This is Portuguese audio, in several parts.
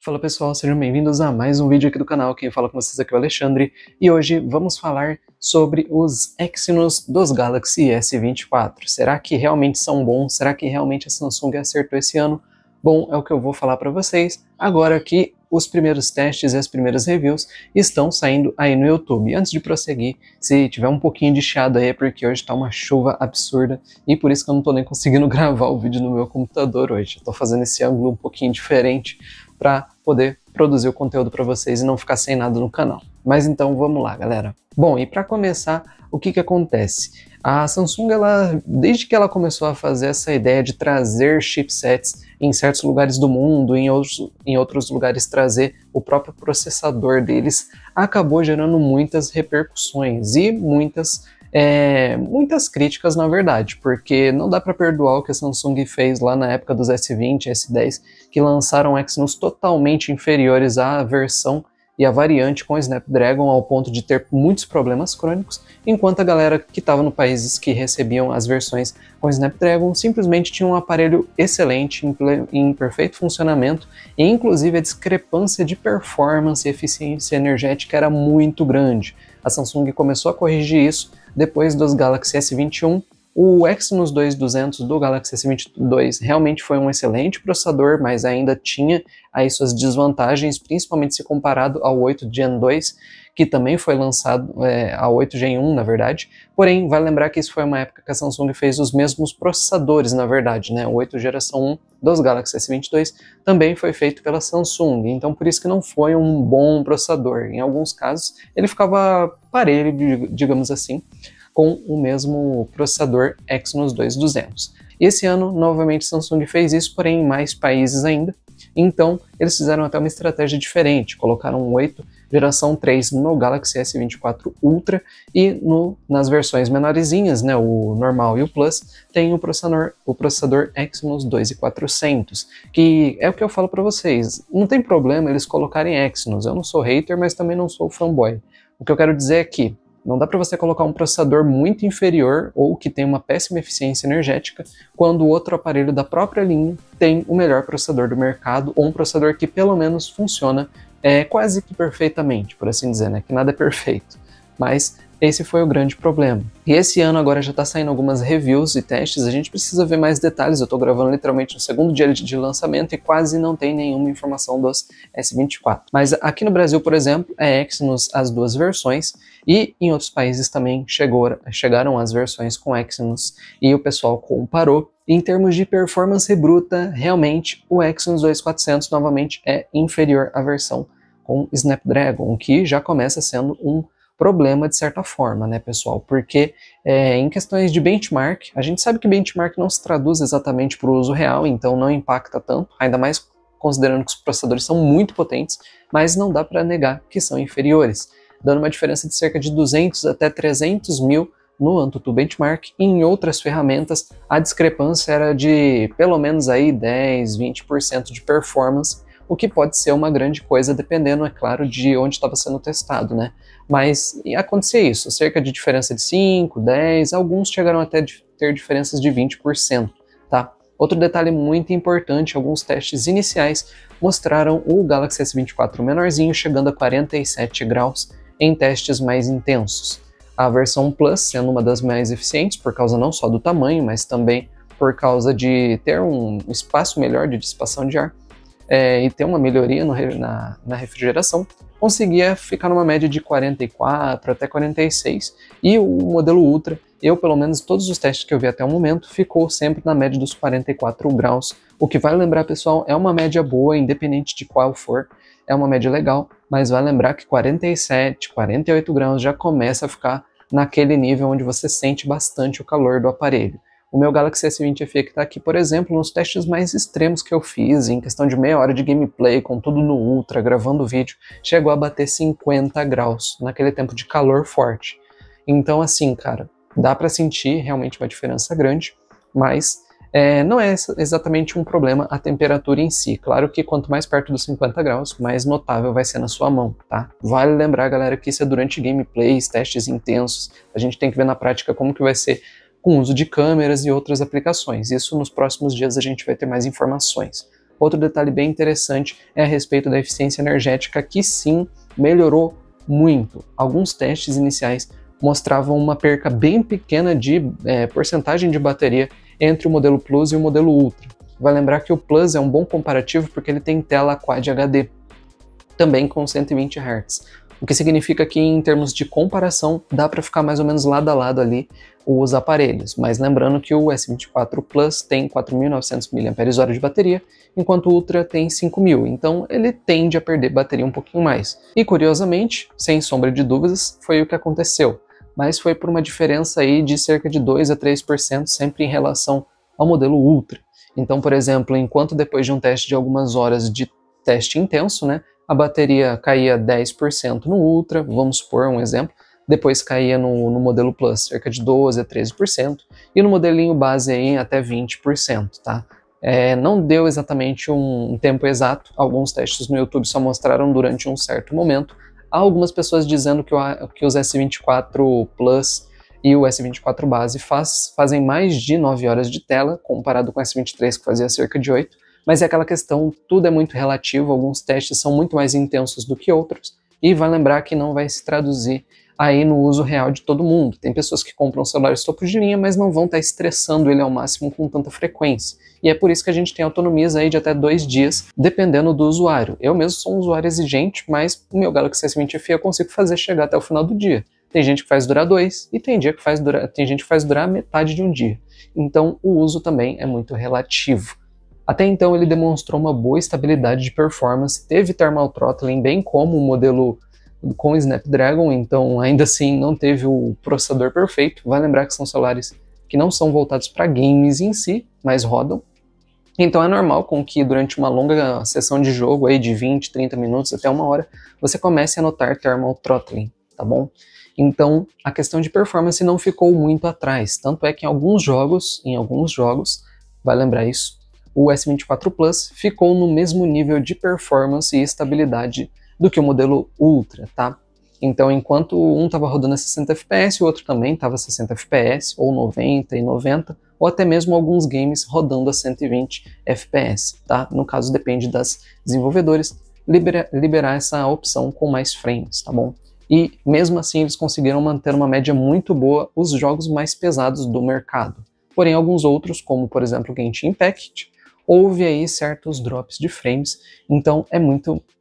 Fala pessoal, sejam bem-vindos a mais um vídeo aqui do canal. Quem fala com vocês aqui é o Alexandre e hoje vamos falar sobre os Exynos dos Galaxy S24. Será que realmente são bons? Será que realmente a Samsung acertou esse ano? Bom, é o que eu vou falar para vocês agora que os primeiros testes e as primeiras reviews estão saindo aí no YouTube. Antes de prosseguir, se tiver um pouquinho de chiado aí é porque hoje tá uma chuva absurda e por isso que eu não tô nem conseguindo gravar o vídeo no meu computador hoje. Eu tô fazendo esse ângulo um pouquinho diferente para poder produzir o conteúdo para vocês e não ficar sem nada no canal. Mas então vamos lá, galera. Bom, e para começar, o que acontece? A Samsung, desde que ela começou a fazer essa ideia de trazer chipsets em certos lugares do mundo, em outros lugares trazer o próprio processador deles, acabou gerando muitas repercussões e muitas críticas, na verdade, porque não dá para perdoar o que a Samsung fez lá na época dos S20 e S10, que lançaram Exynos totalmente inferiores à versão e a variante com Snapdragon ao ponto de ter muitos problemas crônicos, enquanto a galera que estava nos países que recebiam as versões com Snapdragon simplesmente tinha um aparelho excelente, em perfeito funcionamento, e inclusive a discrepância de performance e eficiência energética era muito grande. A Samsung começou a corrigir isso depois dos Galaxy S21. O Exynos 2200 do Galaxy S22 realmente foi um excelente processador, mas ainda tinha aí suas desvantagens, principalmente se comparado ao 8 Gen 2, que também foi lançado, ao 8 Gen 1, na verdade. Porém, vale lembrar que isso foi uma época que a Samsung fez os mesmos processadores, na verdade, né? O 8 geração 1 dos Galaxy S22 também foi feito pela Samsung, então por isso que não foi um bom processador. Em alguns casos, ele ficava parelho, digamos assim, com o mesmo processador Exynos 2200. Esse ano, novamente, Samsung fez isso, porém em mais países ainda. Então, eles fizeram até uma estratégia diferente, colocaram o 8 geração 3 no Galaxy S24 Ultra e nas versões menorzinhas, né, o normal e o Plus, tem o processador Exynos 2400, que é o que eu falo para vocês, não tem problema eles colocarem Exynos, eu não sou hater, mas também não sou fanboy. O que eu quero dizer é que não dá para você colocar um processador muito inferior ou que tem uma péssima eficiência energética quando o outro aparelho da própria linha tem o melhor processador do mercado ou um processador que pelo menos funciona quase que perfeitamente, por assim dizer, né? Que nada é perfeito. Mas esse foi o grande problema. E esse ano agora já está saindo algumas reviews e testes, a gente precisa ver mais detalhes, eu estou gravando literalmente no segundo dia de lançamento e quase não tem nenhuma informação dos S24. Mas aqui no Brasil, por exemplo, é Exynos as duas versões e em outros países também chegaram as versões com Exynos e o pessoal comparou. Em termos de performance bruta, realmente o Exynos 2400 novamente é inferior à versão com Snapdragon, o que já começa sendo um problema de certa forma, né, pessoal? Porque em questões de benchmark, a gente sabe que benchmark não se traduz exatamente para o uso real, então não impacta tanto, ainda mais considerando que os processadores são muito potentes, mas não dá para negar que são inferiores, dando uma diferença de cerca de 200 até 300 mil no AnTuTu Benchmark, e em outras ferramentas a discrepância era de pelo menos aí 10, 20% de performance, o que pode ser uma grande coisa, dependendo, é claro, de onde estava sendo testado, né? Mas acontecia isso, cerca de diferença de 5, 10, alguns chegaram até a ter diferenças de 20%, tá? Outro detalhe muito importante, alguns testes iniciais mostraram o Galaxy S24 menorzinho chegando a 47 graus em testes mais intensos. A versão Plus sendo uma das mais eficientes, por causa não só do tamanho, mas também por causa de ter um espaço melhor de dissipação de ar, e ter uma melhoria na refrigeração, conseguia ficar numa média de 44 até 46, e o modelo Ultra, pelo menos todos os testes que eu vi até o momento, ficou sempre na média dos 44 graus, o que vai lembrar, pessoal, é uma média boa, independente de qual for, é uma média legal, mas vai lembrar que 47, 48 graus já começa a ficar naquele nível onde você sente bastante o calor do aparelho. O meu Galaxy S20 FE que está aqui, por exemplo, nos testes mais extremos que eu fiz, em questão de meia hora de gameplay, com tudo no Ultra, gravando vídeo, chegou a bater 50 graus, naquele tempo de calor forte. Então, assim, cara, dá para sentir realmente uma diferença grande, mas não é exatamente um problema a temperatura em si. Claro que quanto mais perto dos 50 graus, mais notável vai ser na sua mão, tá? Vale lembrar, galera, que isso é durante gameplays, testes intensos, a gente tem que ver na prática como que vai ser com uso de câmeras e outras aplicações. Isso nos próximos dias a gente vai ter mais informações. Outro detalhe bem interessante é a respeito da eficiência energética, que sim, melhorou muito. Alguns testes iniciais mostravam uma perca bem pequena de porcentagem de bateria entre o modelo Plus e o modelo Ultra. Vai lembrar que o Plus é um bom comparativo porque ele tem tela Quad HD, também com 120 Hz. O que significa que, em termos de comparação, dá para ficar mais ou menos lado a lado ali os aparelhos. Mas lembrando que o S24 Plus tem 4.900 mAh de bateria, enquanto o Ultra tem 5.000, então ele tende a perder bateria um pouquinho mais. E curiosamente, sem sombra de dúvidas, foi o que aconteceu. Mas foi por uma diferença aí de cerca de 2 a 3% sempre em relação ao modelo Ultra. Então, por exemplo, enquanto depois de um teste de algumas horas de teste intenso, né, a bateria caía 10% no Ultra, vamos supor um exemplo, depois caía no modelo Plus cerca de 12 a 13%, e no modelinho base aí até 20%, tá? Não deu exatamente um tempo exato, alguns testes no YouTube só mostraram durante um certo momento. Há algumas pessoas dizendo que os S24 Plus e o S24 base fazem mais de 9 horas de tela, comparado com o S23 que fazia cerca de 8, mas é aquela questão, tudo é muito relativo, alguns testes são muito mais intensos do que outros, e vai lembrar que não vai se traduzir aí no uso real de todo mundo. Tem pessoas que compram celulares topo de linha, mas não vão estar estressando ele ao máximo com tanta frequência. E é por isso que a gente tem autonomias aí de até 2 dias, dependendo do usuário. Eu mesmo sou um usuário exigente, mas o meu Galaxy S20 FE eu consigo fazer chegar até o final do dia. Tem gente que faz durar 2 e tem gente que faz durar metade de um dia. Então o uso também é muito relativo. Até então ele demonstrou uma boa estabilidade de performance, teve thermal throttling bem como o modelo com Snapdragon, então ainda assim não teve o processador perfeito. Vai lembrar que são celulares que não são voltados para games em si, mas rodam. Então é normal com que durante uma longa sessão de jogo aí de 20, 30 minutos até 1 hora, você comece a notar thermal throttling, tá bom? Então a questão de performance não ficou muito atrás, tanto é que em alguns jogos, vai lembrar isso, o S24 Plus ficou no mesmo nível de performance e estabilidade do que o modelo Ultra, tá? Então, enquanto um estava rodando a 60 FPS, o outro também estava a 60 FPS, ou 90 e 90, ou até mesmo alguns games rodando a 120 FPS, tá? No caso, depende das desenvolvedoras liberar essa opção com mais frames, tá bom? E mesmo assim, eles conseguiram manter uma média muito boa os jogos mais pesados do mercado. Porém, alguns outros, como por exemplo o Genshin Impact, houve aí certos drops de frames, então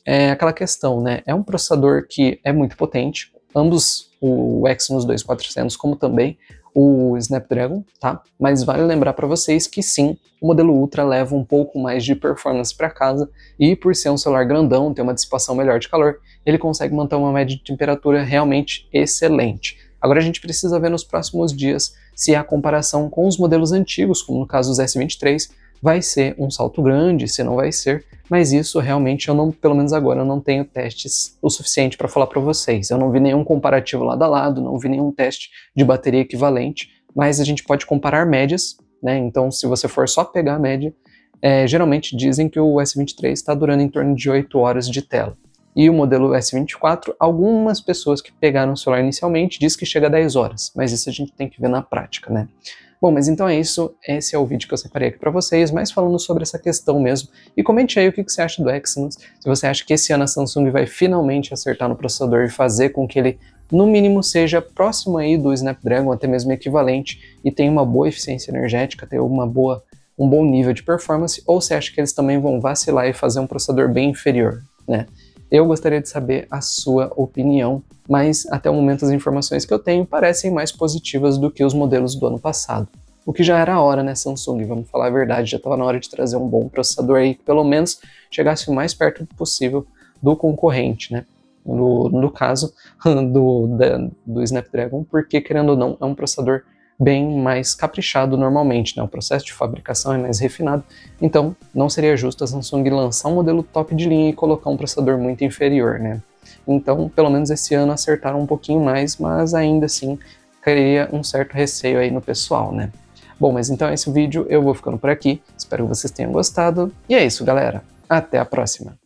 é aquela questão, né? É um processador que é muito potente, ambos o Exynos 2400 como também o Snapdragon, tá? Mas vale lembrar para vocês que sim, o modelo Ultra leva um pouco mais de performance para casa e por ser um celular grandão, ter uma dissipação melhor de calor, ele consegue manter uma média de temperatura realmente excelente. Agora a gente precisa ver nos próximos dias se a comparação com os modelos antigos, como no caso dos S23, vai ser um salto grande, se não vai ser, mas isso realmente pelo menos agora, eu não tenho testes o suficiente para falar para vocês. Eu não vi nenhum comparativo lado a lado, não vi nenhum teste de bateria equivalente, mas a gente pode comparar médias, né? Então, se você for só pegar a média, geralmente dizem que o S23 está durando em torno de 8 horas de tela. E o modelo S24, algumas pessoas que pegaram o celular inicialmente diz que chega a 10 horas, mas isso a gente tem que ver na prática, né? Bom, mas então é isso, esse é o vídeo que eu separei aqui para vocês, mas falando sobre essa questão mesmo. E comente aí o que você acha do Exynos, se você acha que esse ano a Samsung vai finalmente acertar no processador e fazer com que ele, no mínimo, seja próximo aí do Snapdragon, até mesmo equivalente, e tenha uma boa eficiência energética, tenha um bom nível de performance, ou você acha que eles também vão vacilar e fazer um processador bem inferior, né? Eu gostaria de saber a sua opinião, mas até o momento as informações que eu tenho parecem mais positivas do que os modelos do ano passado. O que já era a hora, né, Samsung? Vamos falar a verdade, já estava na hora de trazer um bom processador aí que pelo menos chegasse o mais perto possível do concorrente, né? No caso do Snapdragon, porque querendo ou não, é um processador bem mais caprichado normalmente, né? O processo de fabricação é mais refinado, então não seria justo a Samsung lançar um modelo top de linha e colocar um processador muito inferior, né? Então, pelo menos esse ano acertaram um pouquinho mais, mas ainda assim cria um certo receio aí no pessoal, né? Bom, mas então esse vídeo eu vou ficando por aqui, espero que vocês tenham gostado, e é isso, galera, até a próxima!